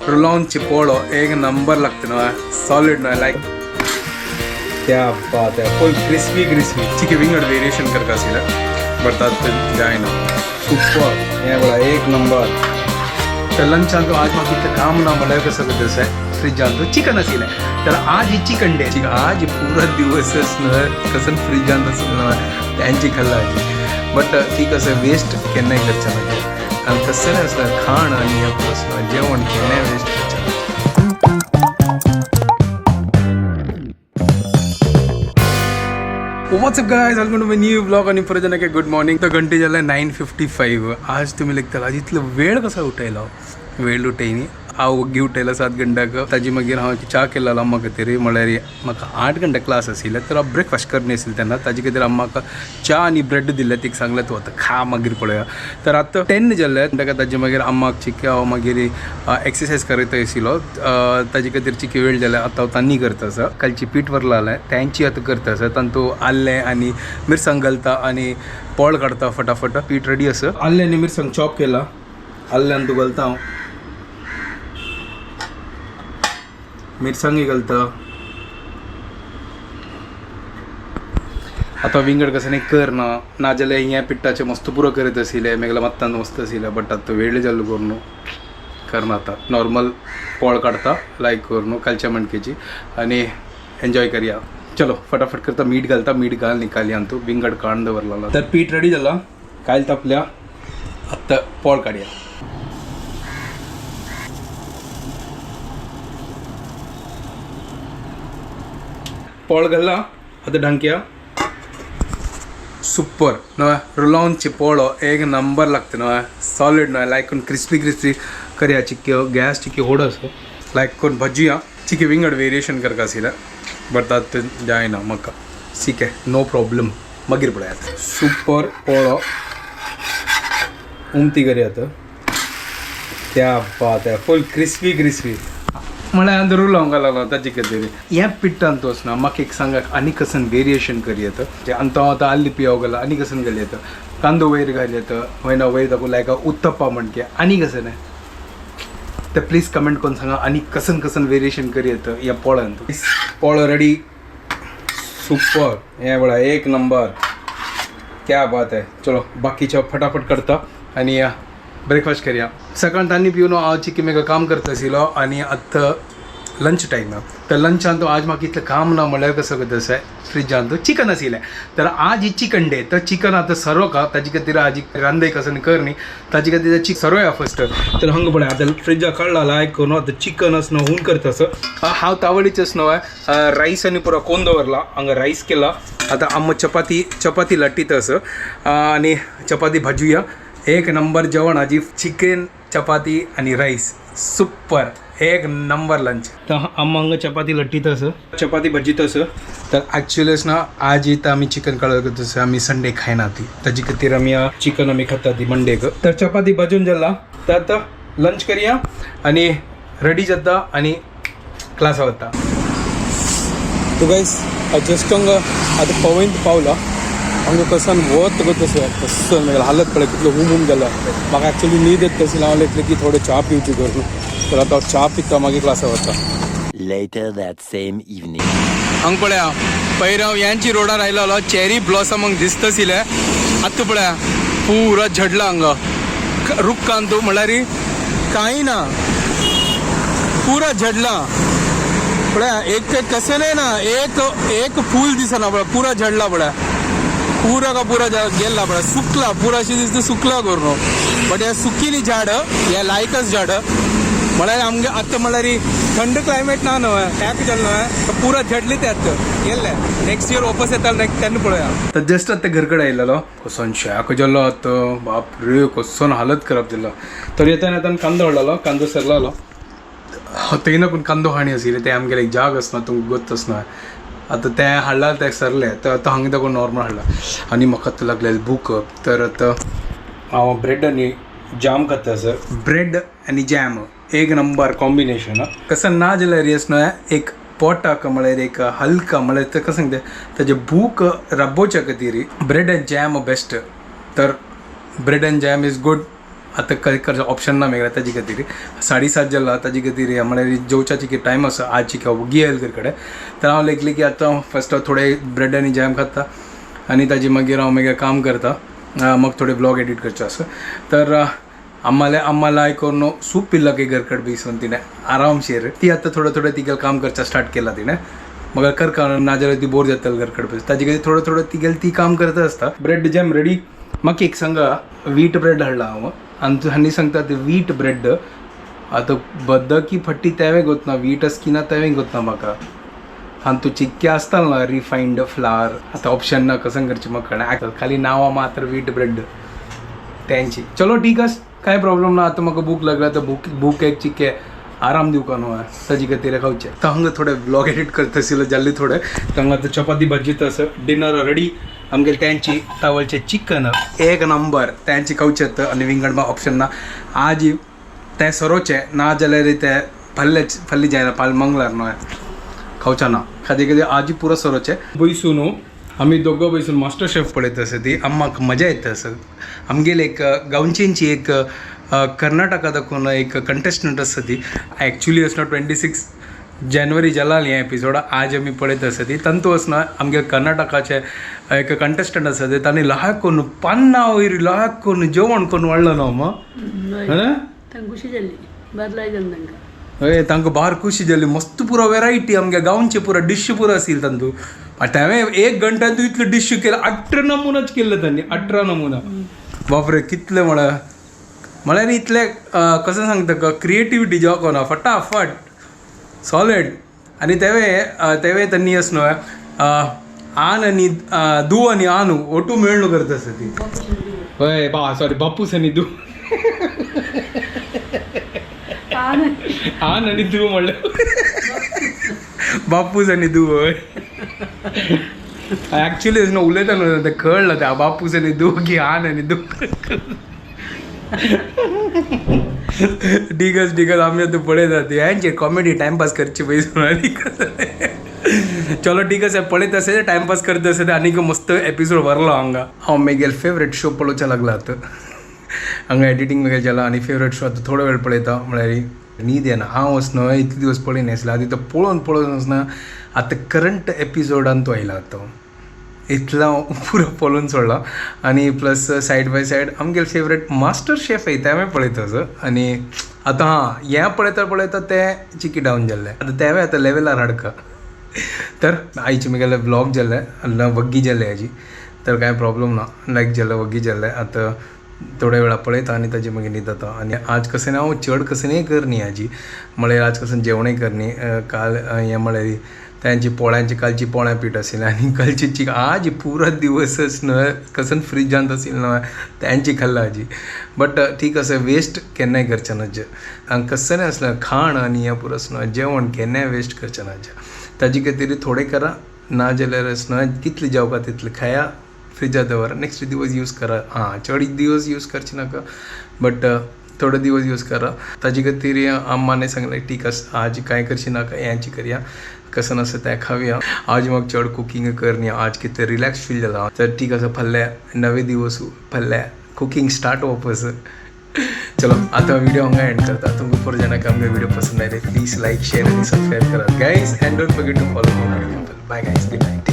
रुलॉनची पोळो एक नंबर लागते ना सॉलिड ना लाईक क्या बात है फुल क्रिस्पी चिकी विंगड वेरिएशन करका आसिला बट जायना सुपर हे बघा एक नंबर तर लंच आणतो आज मग इथं काम ना मला कसं कसं आहे फ्रीज आणतो चिकन असेल तर आज ही चिकन डे आज पुरा दिवसच न कसं फ्रीज आणतो त्यांची खाल्ला बट ती कसं वेस्ट केन्नाय करचा नाही आणि कसं नाही असलं खाण आणि आपलं जेवण केन्नाय वेस्ट करचा what's up guys welcome to my new blog आणि परत जाणं गुड मॉर्निंग तर घंटे झालं 9:55 आज तुम्ही लिखता आज इतलं वेळ कसा उठायला वेळ उठायनी हांव ओग्गी उठयला 7 गंटाक ताजी मागीर हांव च्या केलेलो अम्मा खातीर म्हळ्यार म्हाका 8 गंटा क्लास आशिल्लो तर हांव ब्रेकफास्ट करनी आशिल्लो तेन्ना ताजे खातीर अम्माक च्या आनी ब्रेड दिल्ले तिका सांगलें तूं आतां खा मागीर पळया तर आतां 10 जाले ताका ताजे मागीर अम्माक चिक्की हांव मागीर एक्सरसायज करता आशिल्लो ताजे खातीर चिक्की वेळ जाल्या आतां हांव तान्नी करता आसा कालची पीठ व्हरला जाल्यार तांची आतां करता आसा तातूंत आल्लें आनी मिरसांग घालता आनी पोळ काडता फटाफट पीठ रेडी आसा आल्लें आनी मिरसांग चॉप केला आल्ल्यान तूं घालता हांव मिरसांगी घालता आता विंगड कसं नाही कर ना जाल्यार ह्या पिठ्ठाचे मस्त पुरो करीत आशिल्ले मेगला मत्तान मस्त आशिल्ले बट आतां वेळ जाल्लो करून करना आतां नॉर्मल पोळ काडता लायक करून कालच्या मणकेची आनी एन्जॉय करया चलो फटाफट करता मीठ घालता मीठ घाल निकाली आनी तूं विंगड काडून दवरला तर पीठ रेडी जाला कायल तापल्या आतां पोळ काडया पोळ घालला आता ढांक्या सुपर ना रुलॉनची पोळो एक नंबर लागते ना सॉलिड ना लायक करून क्रिस्पी करया चिक्की गॅस चिक्की होड असो लायक करून भजिया चिक्की विंगड वेरिएशन करका आशिल्लें बट आतां जायना म्हाका ठीक आहे नो प्रॉब्लेम मागीर पळयात सुपर पोळो उमती करया आतां क्या बात है फुल क्रिस्पी म्हळ्यार अंदर उलोवंक लागलो ताजे खातीर ह्या पिठ्ठान तोच ना म्हाका एक सांगा आनी कसन वेरिएशन करया आनी तो आतां आल्ली पियाव घाला आनी कसन घालया कांदो वयर घालया वयना वयर दाखोवन लायक उत्तप्पा म्हणके आनी कसन आहे तर प्लीज कमेंट करून सांगा आनी कसन वेरिएशन करया ह्या पोळ्यान पोळो रेडी सुपर हे बळा एक नंबर क्या बात है चलो बाकीच्या फटाफट करता आनी ब्रेकफास्ट करया सकाळ तांणी पिवन हांव चिक्की मेगा काम करता आशिल्लो आनी आतां लंच टायम तर लंचान तो आज म्हाका इतलें काम ना म्हळ्यार कसो कसो फ्रिजान तो चिकन आशिल्लें तर आज ही चिकन डे तर चिकन आतां सर्व का ताजे खातीर आज रांदे कसन कर न्ही ताजे खातीर चिक सर्वया फर्स्ट तर हांगा पळय आतां फ्रिजा काडला लायक करून आतां चिकन आसनो हून करता असो हांव तावडीच आसनो रायस आनी पुरो कोण दवरला हांगा रायस केला आतां आम्मा चपाती लाट्टीत असो आनी चपाती भाजूया एक नंबर जेवण आजी चिकन चपाती आणि राईस सुपर एक नंबर लंच तर अम्मा हांगा चपाती लट्टीत असं चपाती भजीत असं तर ॲक्च्युअलीच ना आज इथं आम्ही चिकन काडून करता असं आम्ही संडे खायना ती ताजे खातीर आमी चिकन आमी खाता ती मंडेक तर चपाती भाजून जाला तर आतां लंच करया आनी रेडी जाता आनी क्लास वता तू गायस जस्ट हांगा आतां पवईंत पावला हांगा कसान वत गो तसं मेळ्ळा हालत पळय कितलो हुम जाला म्हाका ॲक्च्युली न्हीद येता तशी हांव लेतलें की थोडे च्या पिवची करून तर आतां च्या पिता मागीर क्लासा वता Later that same evening. हांगा पळया पयर हांव ह्यांची रोडार आयलो चेरी ब्लॉसम हांगा दिसता आशिल्लें आतां पळया पुरो झडला हांगा रुक्कान तूं म्हळ्यार कांय ना पुरा झडला पळया एक कशें ना एक फूल दिसना पळय पुरा झडला पळया पूरा का पूरा गेला पळय सुकला पुरा अशी दिसता सुकला करून बट ह्या सुकिली झाड ह्या लायकच झाड म्हळ्यार आमगे आतां म्हळ्यार थंड क्लायमेट ना न्हय टॅक जालें न्हय पुरा झडली ते आतां गेल्ले नेक्स्ट इयर वापस येता तेन्ना पळया तर जस्ट आतां घर कडेन आयलेलो कसोन शेक जालो आतां बाप रे कसोन हालत खराब जालो तर येताना कांदो हाडलेलो कांदो सरलालो थंय पूण कांदो हाणी आशिल्ले ते आमगेले एक जाग आसना तुमकां गोत आसना आतां तें हाडला ते सरले तर आतां हांगा दाखोवन नॉर्मल हाडला आनी म्हाका आतां लागलेलें भूक तर आतां हांव ब्रेड आनी जाम खाता सर ब्रेड आनी जॅम एक नंबर कॉम्बिनेशन कसं ना जाल्यार येस न्हय एक पोटाक म्हळ्यार एक हलका म्हळ्यार ताका सांगता ताजे भूक राबोवच्या खातीर ब्रेड एंड जॅम बेस्ट तर bread end jam is good आतां करचें ऑप्शन ना मेळ्ळा ताजे खातीर 7:30 जालो ताजे खातीर म्हळ्यार जेवच्याची टायम आसा आजची वगी येयला घरा कडेन तर हांव लेगली की आतां फस्ट थोडे ब्रेड आनी जॅम खाता आनी ताजे मागीर हांव मागीर काम करता म्हाका थोडे ब्लॉग एडिट करचे आसा तर अम्मा लाय करून सूप पिल्ला की घर कडेन बेसून तिणें आरामशीर ती आतां थोडं तिगेलें काम करचा स्टार्ट केला तिणें म्हाका करता नाजाल्यार ती बोर जाताली घर कडेन ताजे खातीर थोडं तिगेलें ती काम करता आसता ब्रेड जॅम रेडी म्हाका एक सांगा वीट ब्रेड हाडला हांव आनी हांणी सांगता ते वीट ब्रेड आतां बद्द की फट्टी तेवें गोतना वीट स्किना तेवें गोतना म्हाका आनी तूं चिक्के आसताल ना रिफायंड फ्लावर आतां ऑप्शन ना कसं करचें म्हाका कळना खाली नांवां मात्र वीट ब्रेड तेंची चलो ठीक आस कांय प्रॉब्लम ना आतां म्हाका भूक लागला तर भूक एक चिक्के आराम दिवका न्हू ताजे खातीर खावचें तर हांगा थोडे ब्लॉग एडिट करता आशिल्लो जाल्ली थोडे हांगा आतां चपाती भाजी आसा डिनर रेडी आमगे तेंची तावलचे चिकन एक नंबर तेंची खावचें आनी विंगड ऑप्शन ना आज तें सरोचें ना जाल्यार तें फाल्ली जायना फाल्यां मंगळार न्हू खावचें ना खातीर आज पुरो सरोचें बसून आमी दोगो बसून मास्टर शेफ पळयता आसा ती आम्माक मजा येता आसा आमगेली एक गांवचींची एक कर्नाटका दाखोवन एक कंटेस्टंट आसा ती एक्चुली असना 26 जानेवारी जाला हें एपिसोड आज आमी पळयता आसा ती तंतू असना आमगे कर्नाटकाचे एक कंटेस्टंट आसा ते तांणी लायक करून 50 वयर लायक करून जेवण करून वाडलो न्हू अम्मा खुशी जाली बदलाय जालें तांकां हय तांकां बार खुशी जाली मस्त पुरो वेरायटी आमगे गांवचे पुरो डिश पुरो आशिल्लो तांतू हांवें 1 घंट्यान तूं इतले डिश केले 18 नमुनाच केल्ले तांणी 18 नमुना बापरे कितले म्हळ्यार इतले कसं सांगता क्रिएटिविटी जो कोना फटाफट सॉलिड आनी तेवे तांणी असनो आन आनी दू आनी आनू ओटू मेळ्ळो करता आसा ती हय सॉरी बापूस आनी दू आन आनी दू म्हणलें बापूस आनी दू हय ॲक्च्युली उलयता न्हू तें कळ्ळें तें बापूस आनी दू की आन आनी दू ठीक आहे आम्ही आता पळयता ती यांचे कॉमेडी टाइमपास करची पयसून आनी चलो ठीक आहे पळयत असे टाइमपास करत असे आनी मस्त एपिसोड भरलो हांगा हांव मेगेल फेवरेट शो पळोवचें लागला आतां हांगा एडिटींग मेगेल जाला आनी फेवरेट शो आतां थोडो वेळ पळयता म्हळ्यार न्हीद येना हांव वचना इतले दिवस पळय नासलें आतां तो पळोवन वचना आतां करंट एपिसोडान तो आयला आतां इतलो हांव पुरो पळोवन सोडला आनी प्लस सायड बाय सायड आमगेले फेवरेट मास्टर शेफ येता हांवें पळयता आनी आतां हें पळयता तें चिकी डावन जाल्लें आतां तेवें आतां लेवलार हाडका तर आयचे म्हगेले व्लॉग जाल्ले वग्गी जाल्ले हाजी तर कांय प्रॉब्लम ना लायक जाल्ले वग्गी जाल्ले आतां थोड्या वेळा पळयता आनी ताजे मागीर न्हीद जाता आनी आज कशें हांव चड कशेंय करनी हाजी म्हळ्यार आज कशें जेवणय करनी काल हें म्हळ्यार त्यांची पोळ्यांची कालची पोळ्या पीठ आशिल्लें आनी कालची आज पुरो दिवस न्हय कसन फ्रिजांत आशिल्लें न्हय त्यांची खाल्ला हाजी बट ठीक आसा वेस्ट केन्नाय करचें ना हांगा कसलें आसलें खाण आनी हें पुरो न्हय जेवण केन्नाय वेस्ट करचें ना ताजे खातीर थोडें करा ना जाल्यार न्हय कितलें जेवता तितलें खाया फ्रिजांत दवरा नेक्स्ट दिवस यूज करा चड दिवस यूज करचे नाका बट थोडे दिवस यूज करा ताजे खातीर अम्माने सांगलें ठीक आसा आज कांय करची नाका हेंची करया कसं नसतं तें खावया आज म्हाका चड कुकिंग करनी आज कितें रिलॅक्स फील जाला तर ठीक आसा फाल्यां नवे दिवस फाल्यां कुकिंग स्टार्ट वापस चलो आतां व्हिडिओ हांगा एंड करता तुमकां फॉर जाणांक आमगे व्हिडिओ पसंद आयले प्लीज लायक शेअर आनी सबस्क्रायब करात guys and don't forget to follow me bye guys good night